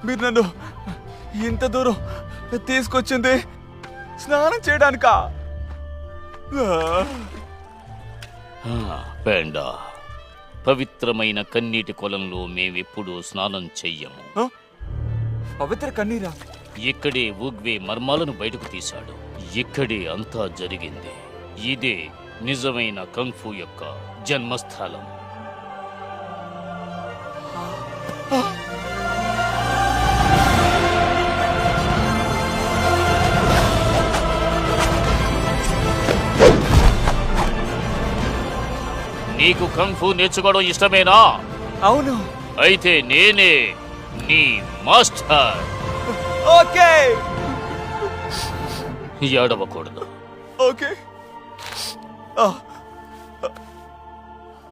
మీరు నన్ను ఇంత దూరం తీసుకొచ్చింది స్నానం చేయడానికా? పేండా, పవిత్రమైన కన్నీటి కొలంలో మేమెప్పుడూ స్నానం చెయ్యము. పవిత్ర కన్నీరా? ఇక్కడే ఊగ్వే మర్మాలను బయటకు తీశాడు. ఇక్కడే అంతా జరిగింది. ఇదే నిజమైన కంఫు యొక్క జన్మస్థలం. నీకు కంఫు నేర్చుకోవడం ఇష్టమేనా? అవును. అయితే నేనే నీ మాస్టర్. ఓకే. ఏడవకూడదు. ఓకే.